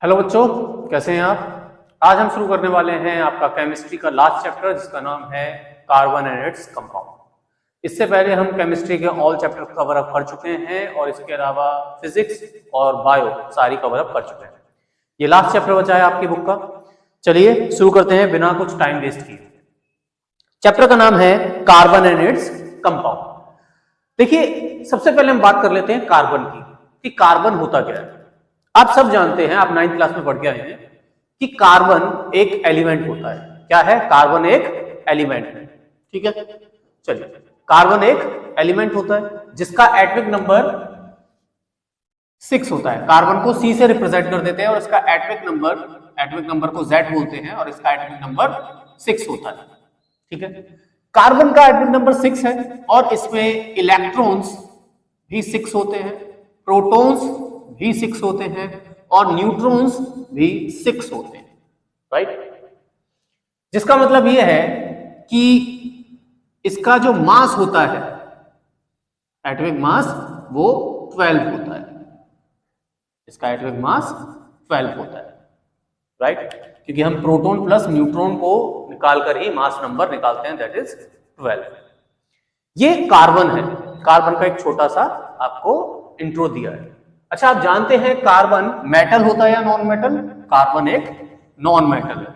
Hello बच्चों, कैसे हैं आप। आज हम शुरू करने वाले हैं आपका केमिस्ट्री का लास्ट चैप्टर जिसका नाम है कार्बन एंड इट्स कंपाउंड। इससे पहले हम केमिस्ट्री के ऑल चैप्टर कवर अप कर चुके हैं और इसके अलावा फिजिक्स और बायो सारी कवर अप कर चुके हैं। ये लास्ट चैप्टर बचा है आपकी बुक का। चलिए शुरू करते हैं बिना कुछ टाइम वेस्ट किए। चैप्टर का नाम है कार्बन एंड इट्स कंपाउंड। देखिए, सबसे पहले हम बात कर लेते हैं कार्बन की कि कार्बन होता क्या है। आप सब जानते हैं, आप 9th क्लास में पढ़ के आए हैं कि कार्बन एक एलिमेंट होता है। क्या है? कार्बन एक एलिमेंट है। ठीक है, चलिए, कार्बन एक एलिमेंट होता है जिसका एटॉमिक नंबर 6 होता है। कार्बन को C से रिप्रेजेंट कर देते हैं और इसका एटॉमिक नंबर को Z बोलते हैं और इसका एटॉमिक नंबर 6 होता है। ठीक है, कार्बन का एटॉमिक नंबर 6 है और इसमें इलेक्ट्रॉन्स भी 6 होते हैं, प्रोटॉन्स भी 6 होते हैं और न्यूट्रॉन्स भी 6 होते हैं। राइट, जिसका मतलब यह है कि इसका जो मास होता है, एटॉमिक मास, वो 12 होता है। इसका एटॉमिक मास 12 होता है। राइट, क्योंकि हम प्रोटॉन प्लस न्यूट्रॉन को निकालकर ही मास नंबर निकालते हैं, दैट इज 12। ये कार्बन है। कार्बन का एक छोटा सा आपको इंट्रो दिया है। अच्छा, आप जानते हैं कार्बन मेटल होता है या नॉन मेटल? कार्बन एक नॉन मेटल है।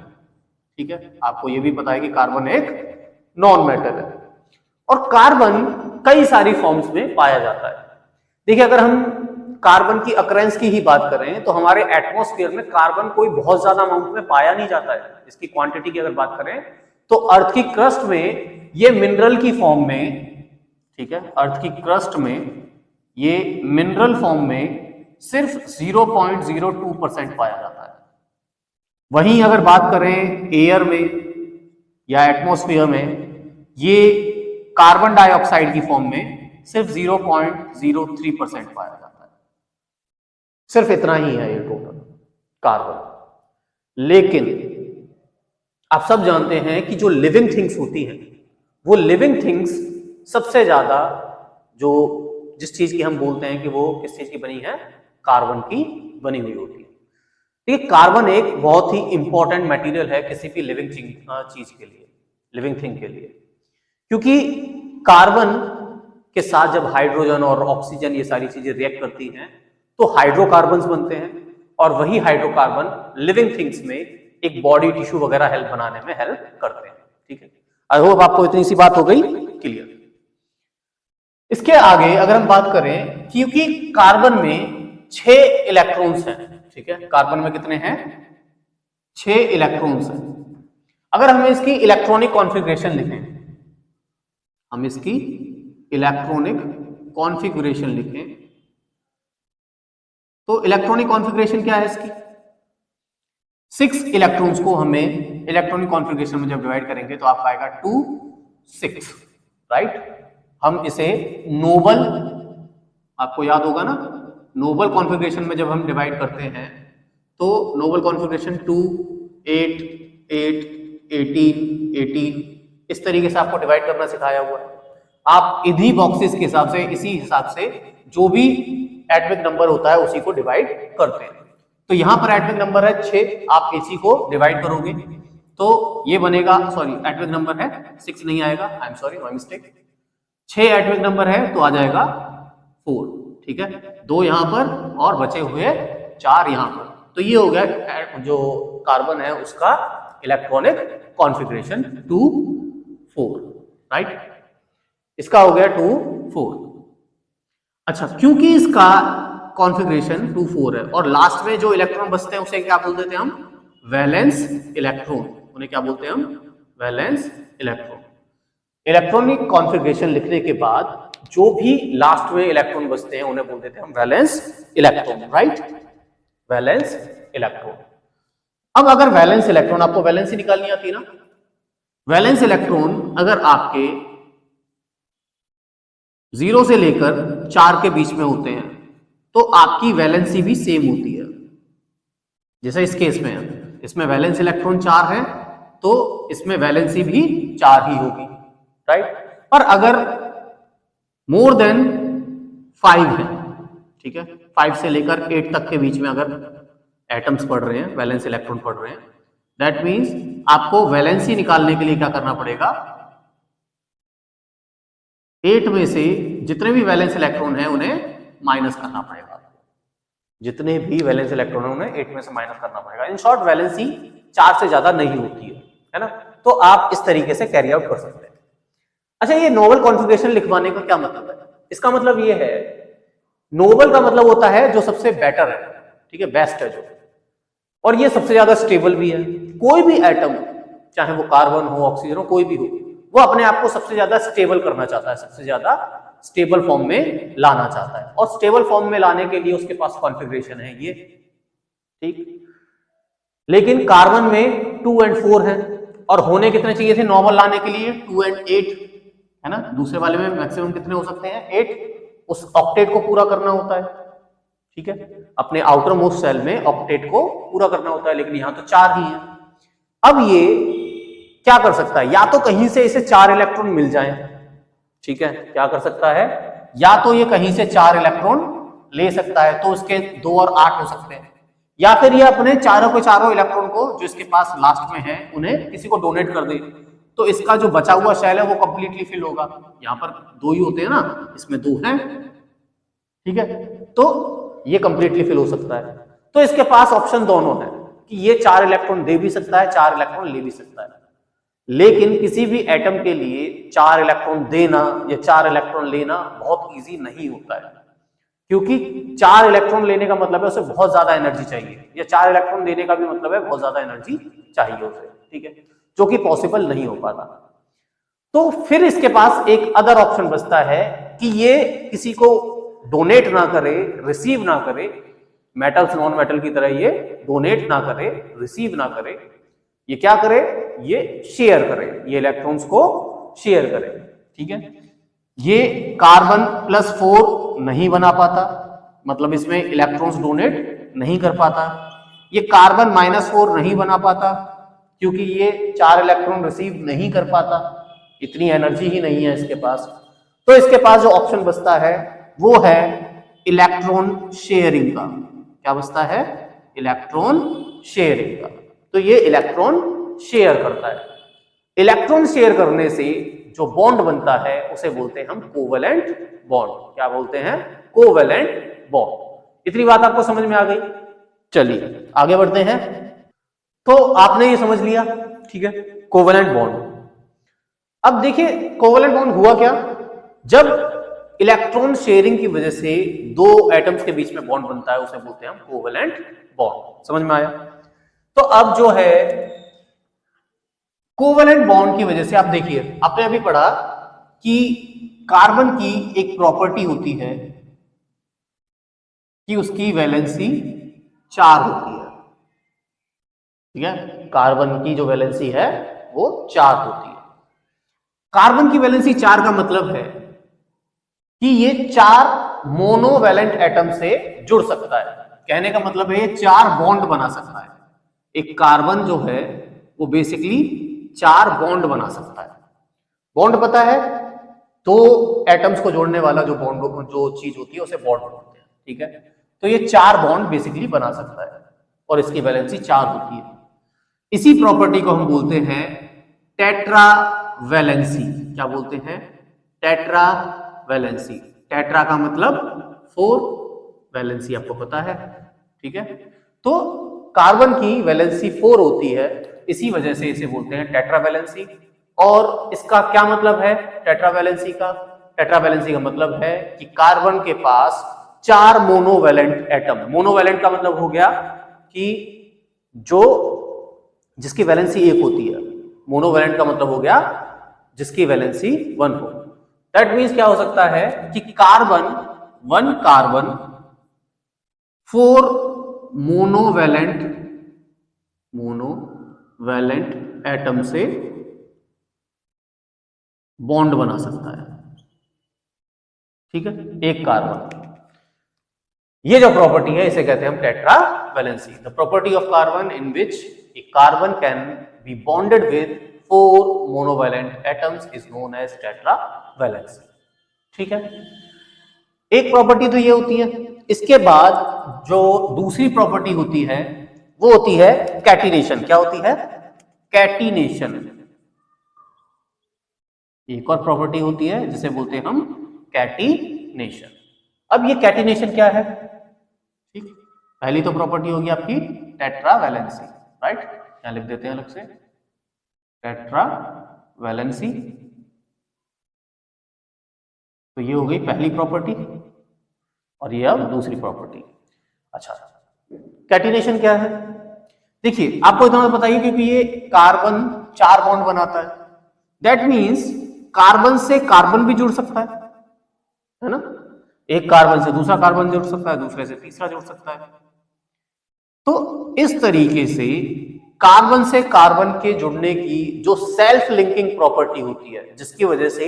ठीक है, आपको यह भी पता है कि कार्बन एक नॉन मेटल है और कार्बन कई सारी फॉर्म्स में पाया जाता है। देखिए, अगर हम कार्बन की अकरेंस की ही बात करें तो हमारे एटमॉस्फेयर में कार्बन कोई बहुत ज्यादा अमाउंट में पाया नहीं जाता है। इसकी क्वांटिटी की अगर बात करें तो अर्थ की क्रस्ट में ये मिनरल की फॉर्म में, ठीक है, अर्थ की क्रस्ट में ये मिनरल फॉर्म में सिर्फ 0.02% पाया जाता है। वहीं अगर बात करें एयर में या एटमॉस्फेयर में, ये कार्बन डाइऑक्साइड की फॉर्म में सिर्फ 0.03% पाया जाता है। सिर्फ इतना ही है ये टोटल कार्बन। लेकिन आप सब जानते हैं कि जो लिविंग थिंग्स होती हैं, वो लिविंग थिंग्स सबसे ज्यादा जिस चीज की हम बोलते हैं कि वो किस चीज की बनी है, कार्बन की बनी हुई होती है। ठीक है, कार्बन एक बहुत ही इंपॉर्टेंट मटेरियल है किसी भी लिविंग चीज के लिए, लिविंग थिंग के लिए, क्योंकि कार्बन के साथ जब हाइड्रोजन और ऑक्सीजन ये सारी चीजें रिएक्ट करती हैं तो हाइड्रोकार्बन्स बनते हैं और वही हाइड्रोकार्बन लिविंग थिंग्स में एक बॉडी टिश्यू वगैरह हेल्प बनाने में हेल्प करते हैं। ठीक है, आई होप आपको इतनी सी बात हो गई क्लियर। इसके आगे अगर हम बात करें, क्योंकि कार्बन में 6 इलेक्ट्रॉन्स हैं। ठीक है, कार्बन में कितने हैं? 6 इलेक्ट्रॉन्स हैं। अगर हम इसकी इलेक्ट्रॉनिक कॉन्फ़िगरेशन लिखें, हम इसकी इलेक्ट्रॉनिक कॉन्फ़िगरेशन लिखें तो इलेक्ट्रॉनिक कॉन्फ़िगरेशन क्या है इसकी? 6 इलेक्ट्रॉन्स को हमें इलेक्ट्रॉनिक कॉन्फ़िगरेशन में जब डिवाइड करेंगे तो आपका आएगा 2 6। राइट, हम इसे नोबल, आपको याद होगा ना, नोबल कॉन्फ़िगरेशन में जब हम डिवाइड करते हैं तो नोबल कॉन्फ़िगरेशन 2 8 8 18 18 इस तरीके से आपको डिवाइड करना सिखाया हुआ है। आप इन्हीं बॉक्सेस के हिसाब से, इसी हिसाब से जो भी एटॉमिक नंबर होता है उसी को डिवाइड करते हैं। तो यहां पर एटॉमिक नंबर है 6, आप इसी को डिवाइड करोगे तो ये बनेगा, सॉरी एटॉमिक नंबर है 6 नहीं आएगा, I am sorry, my mistake. 6 atomic number है तो आ जाएगा 4। ठीक है, 2 यहां पर और बचे हुए 4 यहां पर। तो ये हो गया जो कार्बन है उसका इलेक्ट्रॉनिक कॉन्फ़िगरेशन 2 4। राइट, इसका हो गया 2 4। अच्छा, क्योंकि इसका कॉन्फ़िगरेशन 2 4 है और लास्ट में जो इलेक्ट्रॉन बचते हैं उसे क्या बोल देते हैं हम? Valence electron. उन्हें क्या बोलते हैं हम? Valence electron. इलेक्ट्रॉनिक कॉन्फ़िगरेशन लिखने के बाद जो भी लास्ट में इलेक्ट्रॉन बचते हैं उन्हें बोल देते हैं हम valence electron. Right, valence electron. अब अगर वैलेंस इलेक्ट्रॉन, आपको वैलेंसी निकालनी आती है ना, वैलेंस इलेक्ट्रॉन अगर आपके 0 से लेकर 4 के बीच में होते हैं तो आपकी वैलेंसी भी सेम होती है। जैसे इस केस में है, इसमें वैलेंस इलेक्ट्रॉन 4 है तो इसमें वैलेंसी भी 4 ही होगी। राइट, पर अगर मोर देन 5 है, ठीक है, 5 से लेकर 8 तक के बीच में अगर एटम्स पढ़ रहे हैं, वैलेंस इलेक्ट्रॉन पढ़ रहे हैं, दैट मीन्स आपको वैलेंसी निकालने के लिए क्या करना पड़ेगा, 8 में से जितने भी वैलेंस इलेक्ट्रॉन हैं उन्हें माइनस करना पड़ेगा। जितने भी वैलेंस इलेक्ट्रॉन हैं उन्हें 8 में से माइनस करना पड़ेगा। इन शॉर्ट वैलेंसी 4 से ज्यादा नहीं होती है ना। तो आप इस तरीके से कैरी आउट कर सकते हैं। अच्छा, ये नोबल कॉन्फ़िगरेशन लिखवाने का क्या मतलब है? इसका मतलब ये है, नोबल का मतलब होता है जो सबसे बेटर है, ठीक है, बेस्ट है जो, और ये सबसे ज्यादा स्टेबल भी है। कोई भी एटम, चाहे वो कार्बन हो, ऑक्सीजन हो, कोई भी हो, वो अपने आप को सबसे ज्यादा स्टेबल करना चाहता है, सबसे ज्यादा स्टेबल फॉर्म में लाना चाहता है, और स्टेबल फॉर्म में लाने के लिए उसके पास कॉन्फ़िगरेशन है ये, ठीक। लेकिन कार्बन में 2 और 4 है, और होने कितने चाहिए थे नॉर्मल लाने के लिए? 2 और 8 है ना। दूसरे वाले में मैक्सिमम कितने हो सकते हैं? 8। उस ऑक्टेट को पूरा करना होता है, ठीक है, अपने आउटर मोस्ट सेल में ऑक्टेट को पूरा करना होता है, लेकिन यहां तो 4 ही है। अब ये क्या कर सकता है? या तो कहीं से इसे 4 इलेक्ट्रॉन मिल जाए, ठीक है, क्या कर सकता है, या तो ये कहीं से 4 इलेक्ट्रॉन ले सकता है, तो उसके 2 और 8 हो सकते हैं, या फिर ये अपने चारों के चारों इलेक्ट्रॉन को जो इसके पास लास्ट में है उन्हें किसी को डोनेट कर दे, तो इसका जो बचा हुआ शेल है वो कंप्लीटली फिल होगा। यहां पर 2 ही होते हैं ना, इसमें 2 हैं, ठीक है, तो ये कंप्लीटली फिल हो सकता है। तो इसके पास ऑप्शन दोनों है कि ये 4 इलेक्ट्रॉन दे भी सकता है, 4 इलेक्ट्रॉन ले भी सकता है। लेकिन किसी भी एटम के लिए 4 इलेक्ट्रॉन देना या 4 इलेक्ट्रॉन लेना बहुत इजी नहीं होता है, क्योंकि 4 इलेक्ट्रॉन लेने का मतलब है उसे बहुत ज्यादा एनर्जी चाहिए, या 4 इलेक्ट्रॉन देने का भी मतलब है बहुत ज्यादा एनर्जी चाहिए उसे, ठीक है, जो कि पॉसिबल नहीं हो पाता। तो फिर इसके पास एक अदर ऑप्शन बचता है कि ये किसी को डोनेट ना करे, रिसीव ना करे, मेटल्स नॉन मेटल की तरह ये डोनेट ना करे, रिसीव ना करे, ये क्या करे, ये शेयर करे, ये इलेक्ट्रॉन्स को शेयर करे, ठीक है। ये कार्बन +4 नहीं बना पाता, मतलब इसमें इलेक्ट्रॉन्स डोनेट नहीं कर पाता। ये कार्बन -4 नहीं बना पाता, क्योंकि ये 4 इलेक्ट्रॉन रिसीव नहीं कर पाता, इतनी एनर्जी ही नहीं है इसके पास। तो इसके पास जो ऑप्शन बचता है वो है इलेक्ट्रॉन शेयरिंग का। क्या बचता है? इलेक्ट्रॉन शेयरिंग का। तो ये इलेक्ट्रॉन शेयर करता है। इलेक्ट्रॉन शेयर करने से जो बॉन्ड बनता है उसे बोलते हैं हम कोवेलेंट बॉन्ड। क्या बोलते हैं? Covalent bond. इतनी बात आपको समझ में आ गई? चलिए आगे बढ़ते हैं। तो आपने ये समझ लिया, ठीक है, कोवेलेंट बॉन्ड। अब देखिए कोवेलेंट बॉन्ड हुआ क्या, जब इलेक्ट्रॉन शेयरिंग की वजह से 2 एटम्स के बीच में बॉन्ड बनता है उसे बोलते हैं हम कोवेलेंट बॉन्ड। समझ में आया? तो अब जो है कोवेलेंट बॉन्ड की वजह से आप देखिए, आपने अभी पढ़ा कि कार्बन की एक प्रॉपर्टी होती है कि उसकी वैलेंसी 4 होती है, ठीक है, कार्बन की जो वैलेंसी है वो 4 होती है। कार्बन की वैलेंसी 4 का मतलब है कि ये 4 मोनोवैलेंट एटम से जुड़ सकता है। कहने का मतलब है ये 4 बॉन्ड बना सकता है। एक कार्बन जो है वो बेसिकली 4 बॉन्ड बना सकता है। बॉन्ड पता है, 2 एटम्स को जोड़ने वाला जो बॉन्ड, जो चीज होती है उसे बॉन्ड बोलते हैं, ठीक है। तो ये 4 बॉन्ड बेसिकली बना सकता है और इसकी वैलेंसी 4 होती है। इसी प्रॉपर्टी को हम बोलते हैं टेट्रा वैलेंसी। क्या बोलते हैं? Tetra valency. टेट्रा का मतलब 4, वैलेंसी आपको पता है, ठीक है। तो कार्बन की वैलेंसी 4 होती है, इसी वजह से इसे बोलते हैं टेट्रा वैलेंसी। और इसका क्या मतलब है टेट्रा वैलेंसी का? टेट्रा वैलेंसी का मतलब है कि कार्बन के पास 4 मोनोवैलेंट एटम। मोनोवैलेंट का मतलब हो गया कि जो जिसकी वैलेंसी 1 होती है। मोनोवैलेंट का मतलब हो गया जिसकी वैलेंसी 1 हो। दैट मीन्स क्या हो सकता है कि कार्बन 1 कार्बन 4 मोनोवैलेंट एटम से बॉन्ड बना सकता है, ठीक है, एक कार्बन। ये जो प्रॉपर्टी है इसे कहते हैं हम tetravalency. The property of carbon in which a carbon can be bonded with 4 monovalent atoms is known as tetravalency, ठीक है। एक प्रॉपर्टी तो ये होती है। इसके बाद जो दूसरी प्रॉपर्टी होती है वो होती है कैटिनेशन। क्या होती है? कैटिनेशन। एक और प्रॉपर्टी होती है जिसे बोलते हैं हम कैटिनेशन। अब ये कैटिनेशन क्या है? ठीक, पहली तो प्रॉपर्टी होगी आपकी टेट्रावैलेंसी, राइट? यहां लिख देते हैं अलग से, टेट्रावैलेंसी। तो ये हो गई पहली प्रॉपर्टी और ये अब दूसरी प्रॉपर्टी। अच्छा, कैटिनेशन क्या है? देखिए, आपको इतना बताइए क्योंकि ये कार्बन 4 बॉन्ड बनाता है, दैट मीन्स कार्बन से कार्बन भी जुड़ सकता है ना? एक कार्बन से दूसरा कार्बन जुड़ सकता है, दूसरे से तीसरा जुड़ सकता है। तो इस तरीके से कार्बन से कार्बन के जुड़ने की जो सेल्फ लिंकिंग प्रॉपर्टी होती है, जिसकी वजह से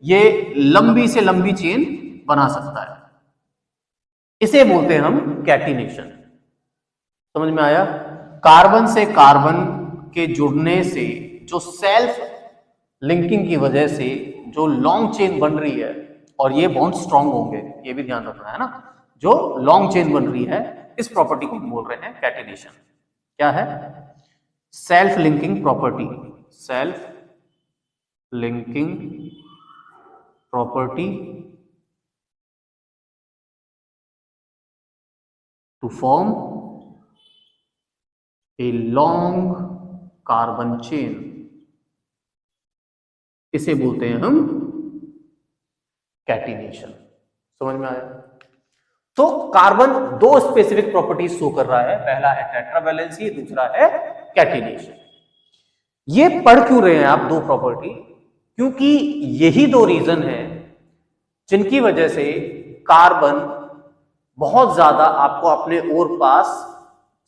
ये लंबी से लंबी चेन बना सकता है, इसे बोलते हैं हम कैटिनेशन। समझ में आया? कार्बन से कार्बन के जुड़ने से जो सेल्फ लिंकिंग की वजह से जो लॉन्ग चेन बन रही है, और ये बॉन्ड स्ट्रांग होंगे, ये भी ध्यान रखना है ना, जो लॉन्ग चेन बन रही है, इस प्रॉपर्टी को हम बोल रहे हैं कैटिनेशन। क्या है? Self linking property. Self linking property to form a long carbon chain, इसे बोलते हैं हम कैटिनेशन। समझ में आया? तो कार्बन दो स्पेसिफिक प्रॉपर्टीज शो कर रहा है, पहला है टेट्रावैलेंसी, दूसरा है कैटिनेशन। ये पढ़ क्यों रहे हैं आप दो प्रॉपर्टी? क्योंकि यही दो रीजन है जिनकी वजह से कार्बन बहुत ज्यादा आपको अपने और पास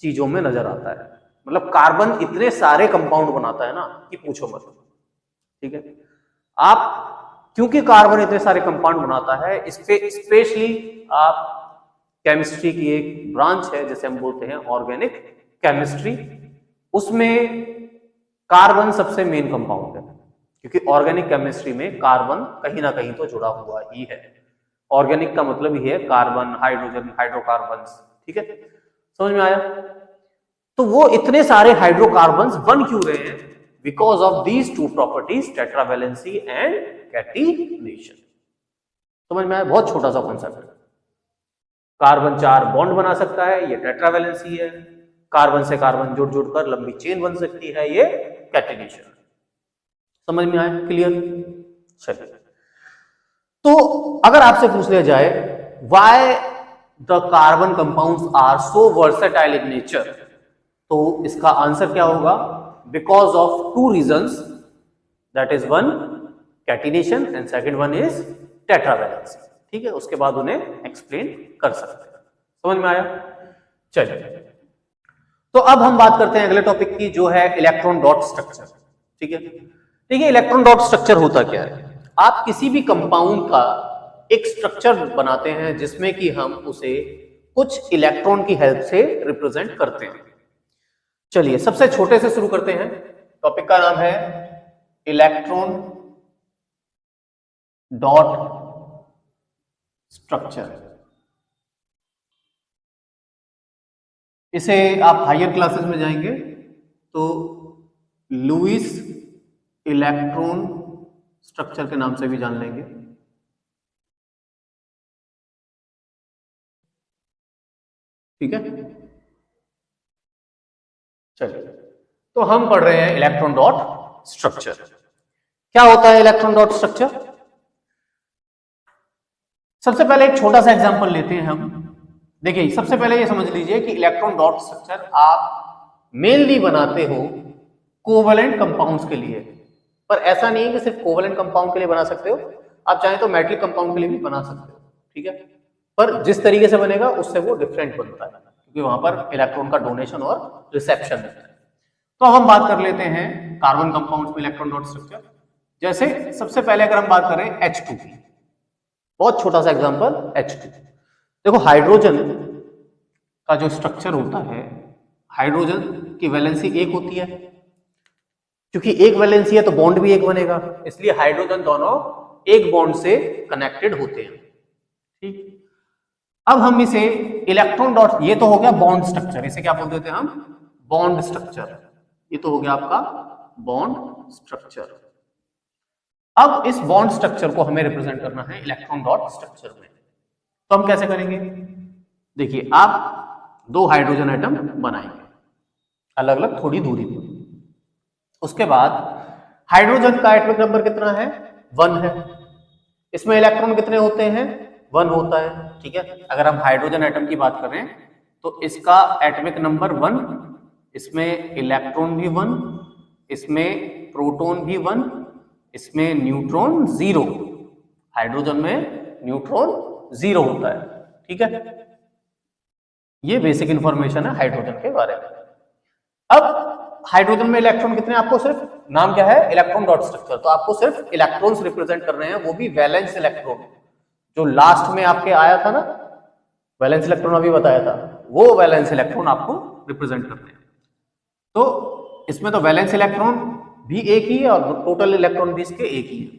चीजों में नजर आता है। मतलब कार्बन इतने सारे कंपाउंड बनाता है ना कि पूछो मत। ठीक है, आप क्योंकि कार्बन इतने सारे कंपाउंड बनाता है, इस पे स्पेशली आप केमिस्ट्री की एक ब्रांच है जिसे हम बोलते हैं ऑर्गेनिक केमिस्ट्री, उसमें कार्बन सबसे मेन कंपाउंड है, क्योंकि ऑर्गेनिक केमिस्ट्री में कार्बन कहीं ना कहीं तो जुड़ा हुआ ही है। ऑर्गेनिक का मतलब ही है कार्बन, हाइड्रोजन, हाइड्रोकार्बन्स। ठीक है, समझ में आया? तो वो इतने सारे हाइड्रोकार्बन्स बन क्यों रहे हैं? Because of these two properties, tetravalency and catenation. समझ में आया? बहुत छोटा सा कॉन्सेप्ट है। कार्बन 4 बॉन्ड बना सकता है, ये टेट्रावैलेंसी है। कार्बन से कार्बन जुड़ जुड़कर लंबी चेन बन सकती है, ये कैटिनेशन। समझ में आया? क्लियर? चलिए, तो अगर आपसे पूछ लिया जाए why the carbon compounds are so versatile in nature, तो इसका आंसर क्या होगा? Because of two reasons, that is one catenation and second one is tetravalency. ठीक है, उसके बाद उन्हें एक्सप्लेन कर सकते हैं। समझ में आया? चलिए, तो अब हम बात करते हैं अगले टॉपिक की, जो है इलेक्ट्रॉन डॉट स्ट्रक्चर। ठीक है, देखिए इलेक्ट्रॉन डॉट स्ट्रक्चर होता क्या है? आप किसी भी कंपाउंड का एक स्ट्रक्चर बनाते हैं जिसमें कि हम उसे कुछ इलेक्ट्रॉन की हेल्प से रिप्रेजेंट करते हैं। चलिए, सबसे छोटे से शुरू करते हैं। टॉपिक का नाम है इलेक्ट्रॉन डॉट स्ट्रक्चर। इसे आप हायर क्लासेस में जाएंगे तो लुईस इलेक्ट्रॉन स्ट्रक्चर के नाम से भी जान लेंगे। ठीक है, चलिए, तो हम पढ़ रहे हैं इलेक्ट्रॉन डॉट स्ट्रक्चर। क्या होता है इलेक्ट्रॉन डॉट स्ट्रक्चर? सबसे पहले एक छोटा सा एग्जांपल लेते हैं हम। देखिए, सबसे पहले ये समझ लीजिए कि इलेक्ट्रॉन डॉट स्ट्रक्चर आप मेनली बनाते हो कोवलेंट कंपाउंड्स के लिए, पर ऐसा नहीं है कि सिर्फ कोवलेंट कंपाउंड के लिए बना सकते हो, आप चाहें तो मेटलिक कंपाउंड के लिए भी बना सकते हो। ठीक है, पर जिस तरीके से बनेगा उससे वो डिफरेंट बनता है, क्योंकि वहां पर इलेक्ट्रॉन का डोनेशन और रिसेप्शन होता है। तो अब हम बात कर लेते हैं कार्बन कंपाउंड्स में इलेक्ट्रॉन डॉट स्ट्रक्चर। जैसे सबसे पहले अगर हम बात करें H2 की, बहुत छोटा सा एग्जांपल H2। देखो, हाइड्रोजन का जो स्ट्रक्चर होता है, हाइड्रोजन की वैलेंसी 1 होती है, क्योंकि एक वैलेंसी है तो बॉन्ड भी एक बनेगा, इसलिए हाइड्रोजन दोनों एक बॉन्ड से कनेक्टेड होते हैं। ठीक, अब हम इसे इलेक्ट्रॉन डॉट, ये तो हो गया बॉन्ड स्ट्रक्चर, इसे क्या बोल देते हैं हम? Bond structure. ये तो हो गया आपका बॉन्ड स्ट्रक्चर। अब इस बॉन्ड स्ट्रक्चर को हमें रिप्रेजेंट करना है इलेक्ट्रॉन डॉट स्ट्रक्चर में। तो हम कैसे करेंगे? देखिए, आप दो हाइड्रोजन एटम बनाएंगे अलग अलग थोड़ी दूरी पर। उसके बाद हाइड्रोजन का एटॉमिक नंबर कितना है? 1 है। इसमें इलेक्ट्रॉन कितने होते हैं? 1 होता है। ठीक है, अगर हम हाइड्रोजन एटम की बात करें तो इसका एटॉमिक नंबर 1, इसमें इलेक्ट्रॉन भी 1, इसमें प्रोटॉन भी 1, इसमें न्यूट्रॉन 0। हाइड्रोजन में न्यूट्रॉन 0 होता है। ठीक है, ये बेसिक इंफॉर्मेशन है हाइड्रोजन के बारे में। अब हाइड्रोजन में इलेक्ट्रॉन कितने? आपको सिर्फ नाम क्या है? Electron dot structure. तो आपको सिर्फ इलेक्ट्रॉन्स रिप्रेजेंट कर रहे हैं, वो भी वैलेंस इलेक्ट्रॉन। जो लास्ट में आपके आया था ना, वैलेंस इलेक्ट्रॉन अभी बताया था, वो वैलेंस इलेक्ट्रॉन आपको रिप्रेजेंट करते हैं। तो इसमें तो वैलेंस इलेक्ट्रॉन भी एक ही है और टोटल इलेक्ट्रॉन भी इसके एक ही है।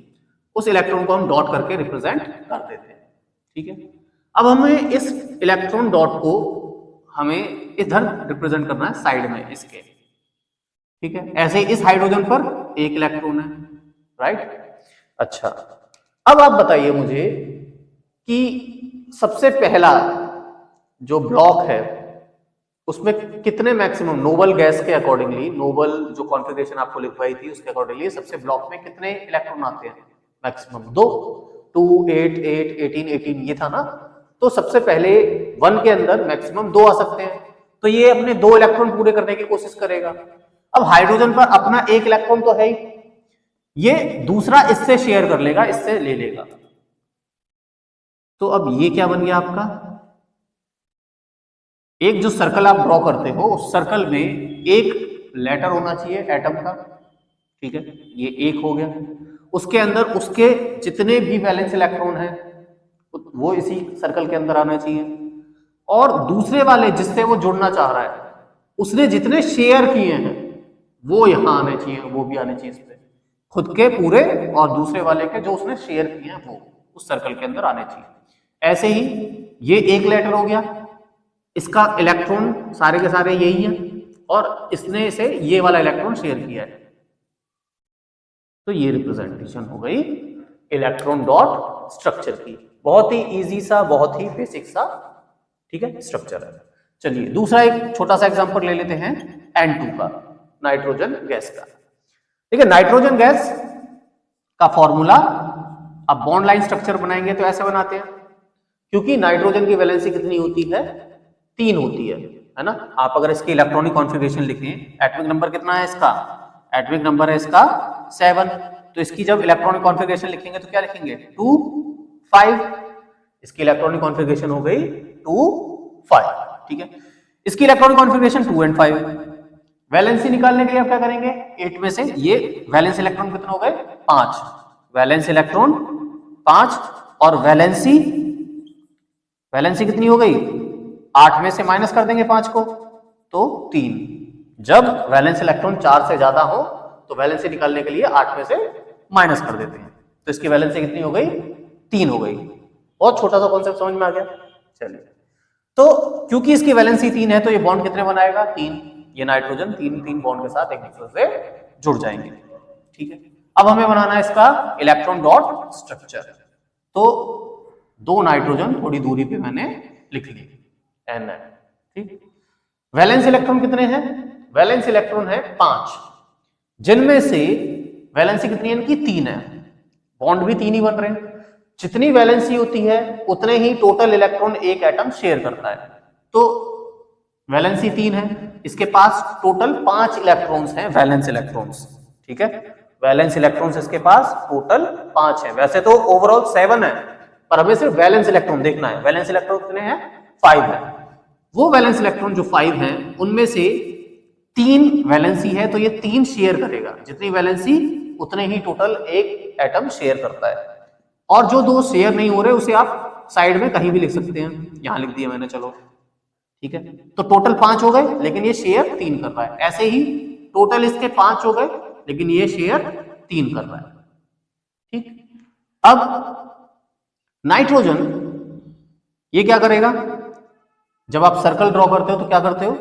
उस इलेक्ट्रॉन को हम डॉट करके रिप्रेजेंट कर देते हैं। ठीक है, अब हमें इस इलेक्ट्रॉन डॉट को हमें इधर रिप्रेजेंट करना है साइड में इसके। ठीक है, ऐसे ही इस हाइड्रोजन पर एक इलेक्ट्रॉन है, राइट। अच्छा, अब आप बताइए मुझे कि सबसे पहला जो ब्लॉक है उसमें कितने मैक्सिमम नोबल गैस के अकॉर्डिंगली, नोबल जो कॉन्फ़िगरेशन आपको लिखवाई थी उसके अकॉर्डिंगली सबसे ब्लॉक में कितने इलेक्ट्रॉन आते हैं? मैक्सिमम 2, 8, 8, 18, 18 ये था ना। तो सबसे पहले 1 के अंदर मैक्सिमम 2 आ सकते हैं, तो ये अपने 2 इलेक्ट्रॉन पूरे करने की कोशिश करेगा। अब हाइड्रोजन पर अपना 1 इलेक्ट्रॉन तो है ही, ये दूसरा इससे शेयर कर लेगा, इससे ले लेगा। तो अब ये क्या बन गया आपका? एक जो सर्कल आप ड्रॉ करते हो उस सर्कल में एक लेटर होना चाहिए एटम का। ठीक है, ये 1 हो गया। उसके अंदर उसके जितने भी वैलेंस इलेक्ट्रॉन हैं वो इसी सर्कल के अंदर आना चाहिए, और दूसरे वाले जिससे वो जुड़ना चाह रहा है उसने जितने शेयर किए हैं वो यहां आने चाहिए, वो भी आने चाहिए इस पे, खुद के पूरे और दूसरे वाले के जो उसने शेयर किए हैं वो उस सर्कल के अंदर आने चाहिए। ऐसे ही ये एक लेटर हो गया, इसका इलेक्ट्रॉन सारे के सारे यही है और इसने इसे ये वाला इलेक्ट्रॉन शेयर किया है। तो ये रिप्रेजेंटेशन हो गई इलेक्ट्रॉन डॉट स्ट्रक्चर की। बहुत ही इजी सा, बहुत ही बेसिक सा, ठीक है, स्ट्रक्चर है। चलिए दूसरा एक छोटा सा एग्जांपल ले लेते हैं N2 का, नाइट्रोजन गैस का। देखिए नाइट्रोजन गैस का फॉर्मूला, अब बॉन्ड लाइन स्ट्रक्चर बनाएंगे तो ऐसे बनाते हैं, क्योंकि नाइट्रोजन की वैलेंसी कितनी होती है? 3 होती है ना। आप अगर इसकी इलेक्ट्रॉनिक कॉन्फ़िगरेशन लिखें, एटॉमिक नंबर कितना है इसका? एटॉमिक नंबर है इसका 7। तो इसकी जब इलेक्ट्रॉनिक कॉन्फ़िगरेशन लिखेंगे तो क्या लिखेंगे? 2, 5। इसकी इलेक्ट्रॉनिक कॉन्फ़िगरेशन हो गई 2, 5। ठीक है, इसकी इलेक्ट्रॉनिक कॉन्फ़िगरेशन 2 और 5। वैलेंसी निकालने के लिए आप क्या करेंगे? 8 में से ये वैलेंस इलेक्ट्रॉन कितने हो गए? 5। वैलेंस इलेक्ट्रॉन 5 और वैलेंसी कितनी हो गई? 8 में से माइनस कर देंगे 5 को तो 3। जब वैलेंस इलेक्ट्रॉन 4 से ज्यादा हो तो वैलेंसी निकालने के लिए 8 में से माइनस कर देते हैं, तो इसकी वैलेंसी कितनी हो गई? 3 हो गई। बहुत छोटा सा कॉन्सेप्ट समझ में आ गया। चलिए, तो क्योंकि इसकी वैलेंसी 3 है तो ये बॉन्ड कितने बनाएगा? 3। ये नाइट्रोजन 3 बॉन्ड के साथ एक दूसरे से जुड़ जाएंगे। ठीक है, अब हमें बनाना है इसका इलेक्ट्रॉन डॉट स्ट्रक्चर। तो 2 नाइट्रोजन थोड़ी दूरी पे मैंने लिख ली, N है। ठीक, वैलेंस इलेक्ट्रॉन कितने हैं? वैलेंस इलेक्ट्रॉन है 5, जिनमें से वैलेंसी कितनी है इनकी? 3 है। बॉन्ड भी 3 ही बन रहे हैं। जितनी वैलेंसी होती है उतने ही टोटल इलेक्ट्रॉन एक एटम शेयर करता है। तो वैलेंसी 3 है, इसके पास टोटल 5 इलेक्ट्रॉन्स हैं, वैलेंस इलेक्ट्रॉन्स। ठीक है, वैलेंस इलेक्ट्रॉन्स इसके पास टोटल 5 है। वैसे तो ओवरऑल 7 है, पर हमें सिर्फ वैलेंस इलेक्ट्रॉन देखना है। वैलेंस इलेक्ट्रॉन कितने हैं? 5 है। वो वैलेंस इलेक्ट्रॉन जो 5 हैं उनमें से 3 वैलेंसी है, तो ये 3 शेयर करेगा। जितनी वैलेंसी उतने ही टोटल एक एटम शेयर करता है। और जो 2 शेयर नहीं हो रहे उसे आप साइड में कहीं भी लिख सकते हैं, यहां लिख दिया मैंने, चलो ठीक है। तो टोटल 5 हो गए, लेकिन ये शेयर 3 कर रहा है। ऐसे ही टोटल इसके 5 हो गए, लेकिन ये शेयर 3 कर रहा है। ठीक, अब नाइट्रोजन ये क्या करेगा? जब आप सर्कल ड्रॉ करते हो तो क्या करते हो?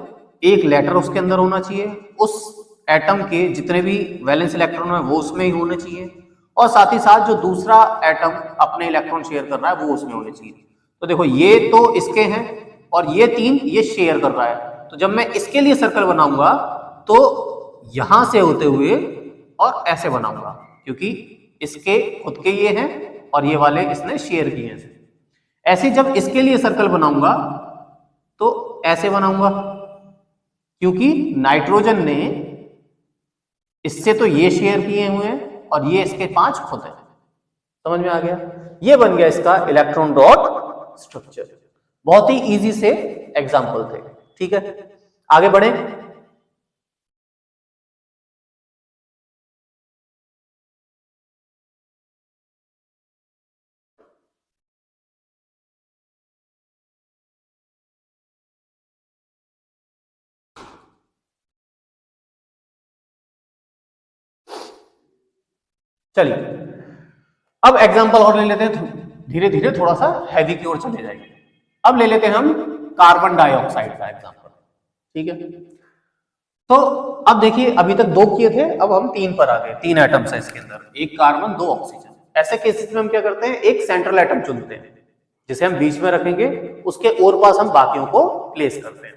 एक लेटर उसके अंदर होना चाहिए, उस एटम के जितने भी वैलेंस इलेक्ट्रॉन है वो उसमें ही होने चाहिए, और साथ ही साथ जो दूसरा एटम अपने इलेक्ट्रॉन शेयर कर रहा है वो उसमें होने चाहिए। तो देखो ये तो इसके हैं और ये तीन ये शेयर कर रहा है, तो जब मैं इसके लिए सर्कल बनाऊंगा तो यहां से होते हुए और ऐसे बनाऊंगा, क्योंकि इसके खुद के ये हैं और ये वाले इसने शेयर किए हैं। ऐसे जब इसके लिए सर्कल बनाऊंगा तो ऐसे बनाऊंगा, क्योंकि नाइट्रोजन ने इससे तो ये शेयर किए हुए हैं और ये इसके 5 खुद है। समझ में आ गया? ये बन गया इसका इलेक्ट्रॉन डॉट स्ट्रक्चर। बहुत ही इजी से एग्जांपल थे। ठीक है, आगे बढ़े। चलिए अब एग्जांपल और ले लेते हैं, धीरे धीरे थोड़ा सा हैवी की ओर चले जाएंगे। अब ले लेते हैं हम कार्बन डाइऑक्साइड का एग्जांपल। ठीक है, तो अब देखिए अभी तक 2 किए थे, अब हम 3 पर आ गए। 3 एटम्स है इसके अंदर, 1 कार्बन 2 ऑक्सीजन। ऐसे केसेस में हम क्या करते हैं, एक सेंट्रल एटम चुनते हैं जिसे हम बीच में रखेंगे, उसके और पास हम बाकियों को प्लेस करते हैं।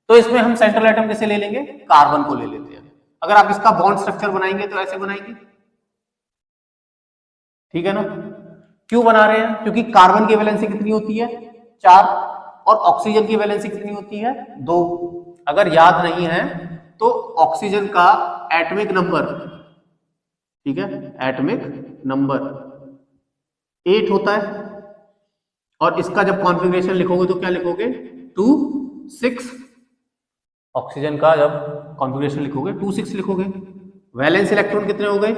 तो इसमें हम सेंट्रल एटम किसे ले लेंगे, कार्बन को ले लेते हैं। अगर आप इसका बॉन्ड स्ट्रक्चर बनाएंगे तो ऐसे बनाएंगे, ठीक है ना। क्यों बना रहे हैं, क्योंकि कार्बन की वैलेंसी कितनी होती है 4 और ऑक्सीजन की वैलेंसी कितनी होती है 2। अगर याद नहीं है तो ऑक्सीजन का एटॉमिक नंबर, ठीक है, एटॉमिक नंबर 8 होता है, और इसका जब कॉन्फ़िगरेशन लिखोगे तो क्या लिखोगे 2 6। ऑक्सीजन का जब कॉन्फ़िगरेशन लिखोगे 2 6 लिखोगे। वैलेंस इलेक्ट्रॉन कितने हो गए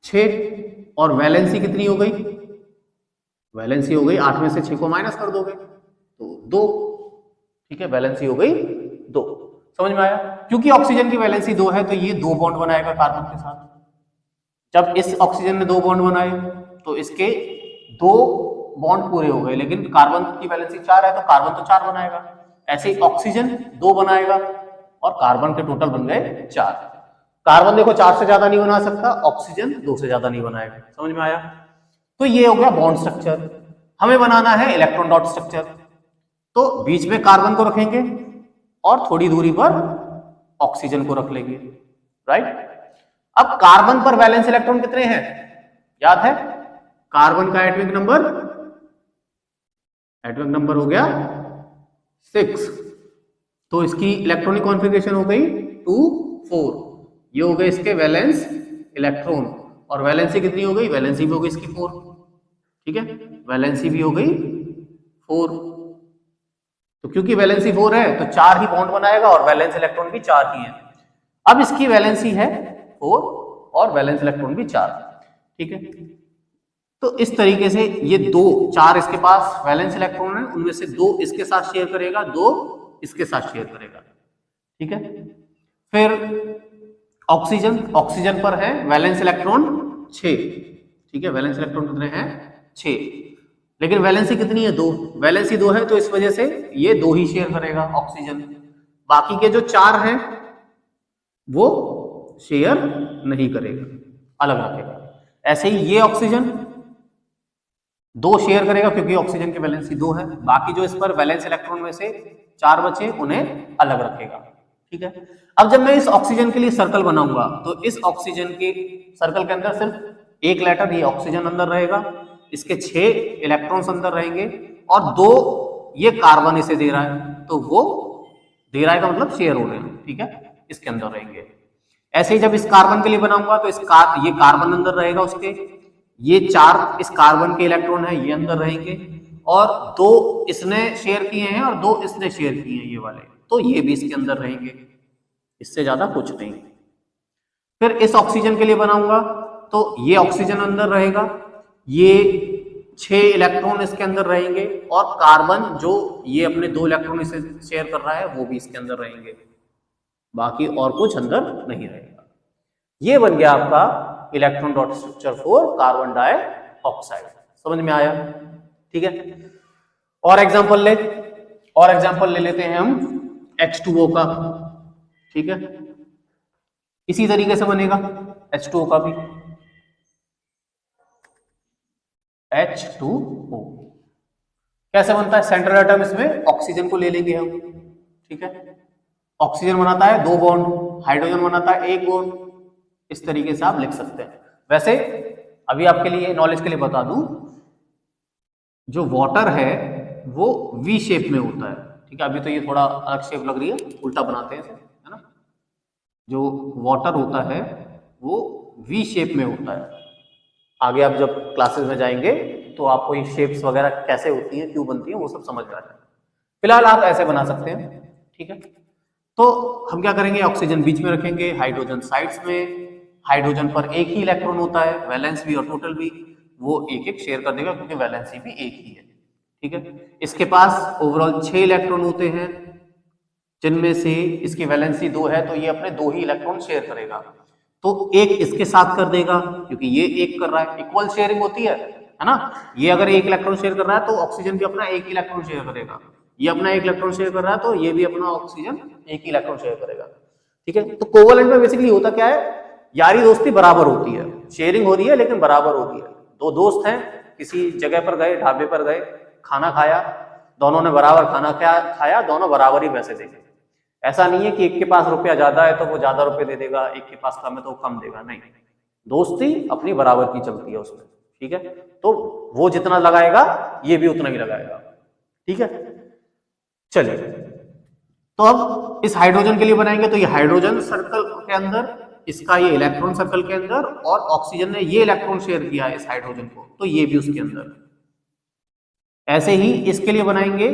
6, और वैलेंसी कितनी हो गई, वैलेंसी हो गई 8 में से 6 को माइनस कर दोगे तो 2। ठीक है, वैलेंसी हो गई 2। समझ में आया? क्योंकि ऑक्सीजन की वैलेंसी 2 है तो ये 2 बॉन्ड बनाएगा कार्बन के साथ। जब इस ऑक्सीजन ने 2 बॉन्ड बनाए तो इसके 2 बॉन्ड पूरे हो गए, लेकिन कार्बन की वैलेंसी 4 है तो कार्बन तो 4 बनाएगा। ऐसे ही ऑक्सीजन 2 बनाएगा और कार्बन के टोटल बन गए 4। कार्बन देखो 4 से ज्यादा नहीं बना सकता, ऑक्सीजन 2 से ज्यादा नहीं बनाएगा। समझ में आया? तो ये हो गया बॉन्ड स्ट्रक्चर। हमें बनाना है इलेक्ट्रॉन डॉट स्ट्रक्चर, तो बीच में कार्बन को रखेंगे और थोड़ी दूरी पर ऑक्सीजन को रख लेंगे, राइट। अब कार्बन पर वैलेंस इलेक्ट्रॉन कितने हैं याद है, कार्बन का एटॉमिक नंबर हो गया 6, तो इसकी इलेक्ट्रॉनिक कॉन्फ़िगरेशन हो गई 2 4। ये हो गए इसके वैलेंस इलेक्ट्रॉन, और वैलेंसी कितनी हो गई, वैलेंसी भी हो गई इसकी 4। ठीक है, वैलेंसी भी हो गई 4। तो क्योंकि वैलेंसी 4 है तो 4 ही बॉन्ड बनाएगा और वैलेंस इलेक्ट्रॉन भी 4 ही है। अब इसकी वैलेंसी है 4 और वैलेंस इलेक्ट्रॉन भी 4। ठीक है, तो इस तरीके से ये 4 इसके पास वैलेंस इलेक्ट्रॉन है, उनमें से 2 इसके साथ शेयर करेगा, 2 इसके साथ शेयर करेगा। ठीक है, फिर ऑक्सीजन पर है वैलेंस इलेक्ट्रॉन 6। ठीक है, वैलेंस इलेक्ट्रॉन कितने हैं 6, लेकिन वैलेंसी कितनी है 2, वैलेंसी 2 है तो इस वजह से ये 2 ही शेयर करेगा ऑक्सीजन। बाकी के जो 4 हैं वो शेयर नहीं करेगा, अलग रखेगा। ऐसे ही ये ऑक्सीजन 2 शेयर करेगा क्योंकि ऑक्सीजन की वैलेंसी 2 है। बाकी जो इस पर वैलेंस इलेक्ट्रॉन में से 4 बचे उन्हें अलग रखेगा। ठीक है, अब जब मैं इस ऑक्सीजन के लिए सर्कल बनाऊंगा तो इस ऑक्सीजन के सर्कल के अंदर सिर्फ एक लेटर ये ऑक्सीजन अंदर रहेगा, इसके 6 इलेक्ट्रॉन्स अंदर रहेंगे और 2 ये कार्बन इसे दे रहा है, तो वो दे रहा है का मतलब शेयर हो रहे हैं। ठीक है, इसके अंदर रहेंगे। ऐसे ही जब इस कार्बन के लिए बनाऊंगा तो ये कार्बन अंदर रहेगा, उसके ये 4 इस कार्बन के इलेक्ट्रॉन है ये अंदर रहेंगे, और 2 इसने शेयर किए हैं और 2 इसने शेयर किए हैं ये वाले, तो ये भी इसके अंदर रहेंगे, इससे ज्यादा कुछ नहीं। फिर इस ऑक्सीजन के लिए बनाऊंगा तो ये ऑक्सीजन अंदर रहेगा, ये 6 इलेक्ट्रॉन इसके अंदर रहेंगे, और कार्बन जो ये अपने 2 इलेक्ट्रॉन इसे शेयर कर रहा है वो भी इसके अंदर रहेंगे, बाकी और कुछ अंदर नहीं रहेगा। ये बन गया आपका electron dot structure for carbon dioxide. समझ में आया? ठीक है, और एग्जांपल ले लेते हैं हम H2O का, ठीक है। इसी तरीके से बनेगा H2O का भी, H2O कैसे बनता है? सेंट्रल एटम इसमें ऑक्सीजन को ले लेंगे हम, ठीक है। ऑक्सीजन बनाता है 2 बॉन्ड, हाइड्रोजन बनाता है 1 बॉन्ड, इस तरीके से आप लिख सकते हैं। वैसे अभी आपके लिए नॉलेज के लिए बता दूं, जो वाटर है वो वी शेप में होता है, ठीक है। अभी तो ये थोड़ा अलग शेप लग रही है, उल्टा बनाते हैं इसे, है ना। जो वाटर होता है वो वी शेप में होता है। आगे आप जब क्लासेस में जाएंगे तो आपको ये शेप्स वगैरह कैसे होती हैं, क्यों बनती हैं, वो सब समझ में आ जाएगा। फिलहाल आप ऐसे बना सकते हैं, ठीक है। तो हम क्या करेंगे, ऑक्सीजन बीच में रखेंगे, हाइड्रोजन साइड्स में। हाइड्रोजन पर एक ही इलेक्ट्रॉन होता है, वैलेंस भी और टोटल भी, वो एक एक शेयर कर देगा क्योंकि वैलेंसी भी एक ही है, ठीक है। इसके पास ओवरऑल 6 इलेक्ट्रॉन होते हैं, जिनमें से इसकी वैलेंसी 2 है, तो ये अपने 2 ही इलेक्ट्रॉन शेयर करेगा। तो एक इसके साथ कर देगा क्योंकि ये एक कर रहा है, इक्वल शेयरिंग होती है ना। ये अगर एक इलेक्ट्रॉन शेयर कर रहा है तो ऑक्सीजन भी अपना एक इलेक्ट्रॉन शेयर करेगा, ये अपना एक इलेक्ट्रॉन शेयर कर रहा है तो ये भी अपना ऑक्सीजन एक ही इलेक्ट्रॉन शेयर करेगा, ठीक है। तो कोवलेंट में बेसिकली होता क्या है, यारी दोस्ती बराबर होती है, शेयरिंग हो रही है लेकिन बराबर होती है। 2 दोस्त हैं, किसी जगह पर गए, ढाबे पर गए, खाना खाया, दोनों ने बराबर खाना खाया, दोनों बराबर ही पैसे देंगे। ऐसा नहीं है कि एक के पास रुपया ज्यादा है तो वो ज्यादा रुपए दे देगा, एक के पास कम है तो वो कम देगा, नहीं। दोस्ती अपनी बराबर की चलती है उसमें, ठीक है। तो वो जितना लगाएगा ये भी उतना ही लगाएगा, ठीक है। चलिए, तो अब इस हाइड्रोजन के लिए बनाएंगे तो ये हाइड्रोजन सर्कल के अंदर, इसका ये इलेक्ट्रॉन सर्कल के अंदर, और ऑक्सीजन ने ये इलेक्ट्रॉन शेयर किया है इस हाइड्रोजन को, तो ये भी उसके अंदर। ऐसे ही इसके लिए बनाएंगे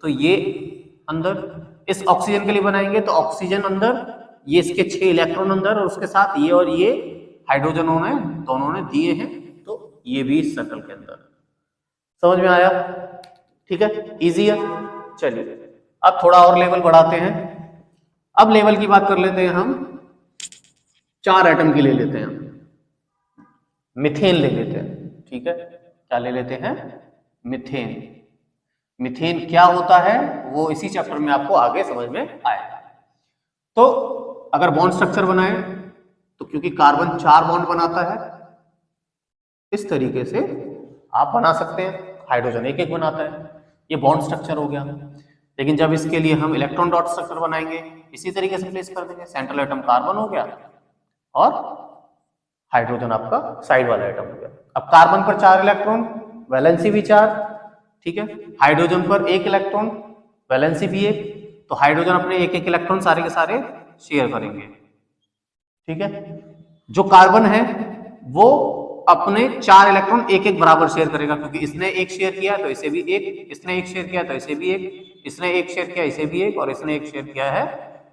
तो ये अंदर, इस ऑक्सीजन के लिए बनाएंगे तो ऑक्सीजन अंदर, ये इसके 6 इलेक्ट्रॉन अंदर, और उसके साथ ये और ये हाइड्रोजन ने दोनों ने दिए हैं, तो ये भी इस सर्कल के अंदर। समझ में आया? ठीक है, इजी है। चलिए अब थोड़ा और लेवल बढ़ाते हैं। अब लेवल की बात कर लेते हैं हम, 4 एटम की ले लेते हैं, मिथेन ले लेते हैं, ठीक है। क्या ले लेते हैं? मिथेन। मिथेन क्या होता है वो इसी चैप्टर में आपको आगे समझ में आएगा। तो अगर बॉन्ड स्ट्रक्चर बनाए तो क्योंकि कार्बन 4 बॉन्ड बनाता है, इस तरीके से आप बना सकते हैं, हाइड्रोजन एक एक बनाता है, ये बॉन्ड स्ट्रक्चर हो गया। लेकिन जब इसके लिए हम इलेक्ट्रॉन डॉट स्ट्रक्चर बनाएंगे, इसी तरीके से प्लेस कर देंगे, सेंट्रल एटम कार्बन हो गया और हाइड्रोजन आपका साइड वाला एटम हो गया। अब कार्बन पर 4 इलेक्ट्रॉन, वैलेंसी भी 4, ठीक है। हाइड्रोजन पर 1 इलेक्ट्रॉन, वैलेंसी भी 1, तो हाइड्रोजन अपने एक एक इलेक्ट्रॉन सारे के सारे शेयर करेंगे, ठीक है। जो कार्बन है वो अपने 4 इलेक्ट्रॉन एक एक बराबर शेयर करेगा, क्योंकि इसने एक शेयर किया तो इसे भी एक, इसने एक शेयर किया तो इसे भी एक, इसने एक शेयर किया इसे भी एक, और इसने एक शेयर किया है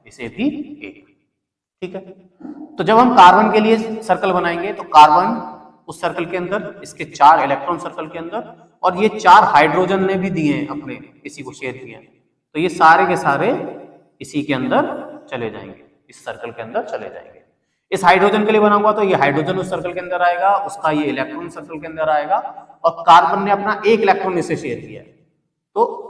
इसे भी एक, ठीक है। तो जब हम कार्बन के लिए सर्कल बनाएंगे तो कार्बन उस सर्कल के अंदर, इसके 4 इलेक्ट्रॉन सर्कल के अंदर, और ये 4 हाइड्रोजन ने भी दिए हैं अपने, इसी को शेयर किया, तो ये सारे के सारे इसी के अंदर चले जाएंगे, इस सर्कल के अंदर चले जाएंगे। इस हाइड्रोजन के लिए बना हुआ तो ये हाइड्रोजन उस सर्कल के अंदर आएगा, उसका ये इलेक्ट्रॉन सर्कल के अंदर आएगा, और कार्बन ने अपना 1 इलेक्ट्रॉन इसे शेयर किया है तो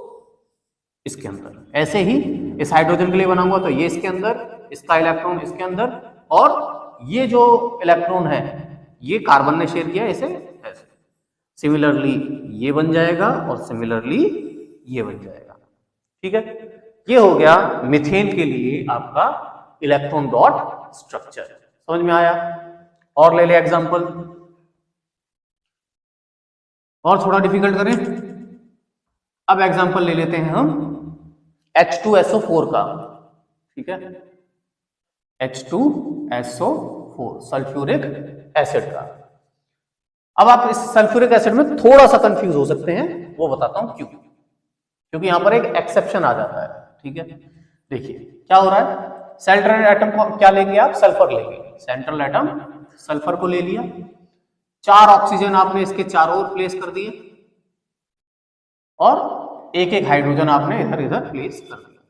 इसके अंदर। ऐसे ही इस हाइड्रोजन के लिए बना हुआ तो ये इसके अंदर, इसका इलेक्ट्रॉन इसके अंदर, और ये जो इलेक्ट्रॉन है ये कार्बन ने शेयर किया इसे ऐसे। सिमिलरली ये बन जाएगा और सिमिलरली ये बन जाएगा, ठीक है। ये हो गया मीथेन के लिए आपका इलेक्ट्रॉन डॉट स्ट्रक्चर। समझ में आया? और ले ले एग्जांपल, और थोड़ा डिफिकल्ट करें। अब एग्जांपल ले लेते हैं हम H2SO4 का, ठीक है। H2SO4 सल्फ्यूरिक एसिड का। अब आप इस सल्फ्यूरिक एसिड में थोड़ा सा कंफ्यूज हो सकते हैं, वो बताता हूं क्यों। क्योंकि यहां पर एक एक्सेप्शन आ जाता है, ठीक है। देखिए क्या हो रहा है, सेंट्रल एटम को क्या लेंगे आप? सल्फर लेंगे। सेंट्रल एटम सल्फर को ले लिया, 4 ऑक्सीजन आपने इसके चारों ओर प्लेस कर दिए, और एक एक हाइड्रोजन आपने इधर इधर प्लेस कर दिया,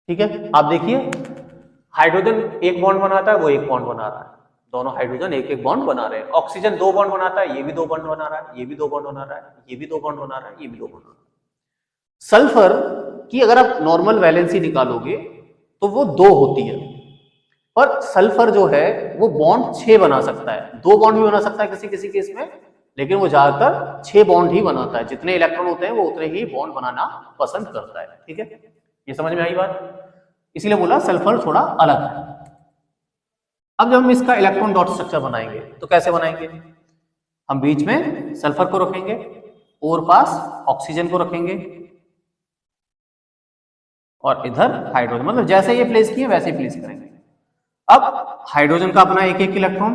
ठीक है। आप देखिए हाइड्रोजन एक बॉन्ड बनाता है, वो एक बॉन्ड बना रहा है, दोनों हाइड्रोजन एक एक बॉन्ड बना रहे हैं। ऑक्सीजन 2 बॉन्ड बनाता है, ये भी 2 बॉन्ड बना रहा है, ये भी 2 बॉन्ड बना रहा है, ये भी 2 बॉन्ड बना रहा है, ये भी 2 बॉन्ड बना रहा है। सल्फर की अगर आप नॉर्मल वैलेंसी निकालोगे तो वो 2 होती है, पर सल्फर जो है वो बॉन्ड 6 बना सकता है। 2 बॉन्ड भी बना सकता है किसी किसी केस में, लेकिन वो ज्यादातर 6 बॉन्ड ही बनाता है। जितने इलेक्ट्रॉन होते हैं वो उतने ही बॉन्ड बनाना पसंद करता है। ठीक है, ये समझ में आई बात? इसीलिए बोला सल्फर थोड़ा अलग है। अब जब हम इसका इलेक्ट्रॉन डॉट स्ट्रक्चर बनाएंगे तो कैसे बनाएंगे? हम बीच में सल्फर को रखेंगे और पास ऑक्सीजन को रखेंगे और इधर हाइड्रोजन, मतलब जैसे ये प्लेस किए वैसे ही प्लेस करेंगे। अब हाइड्रोजन का अपना एक एक इलेक्ट्रॉन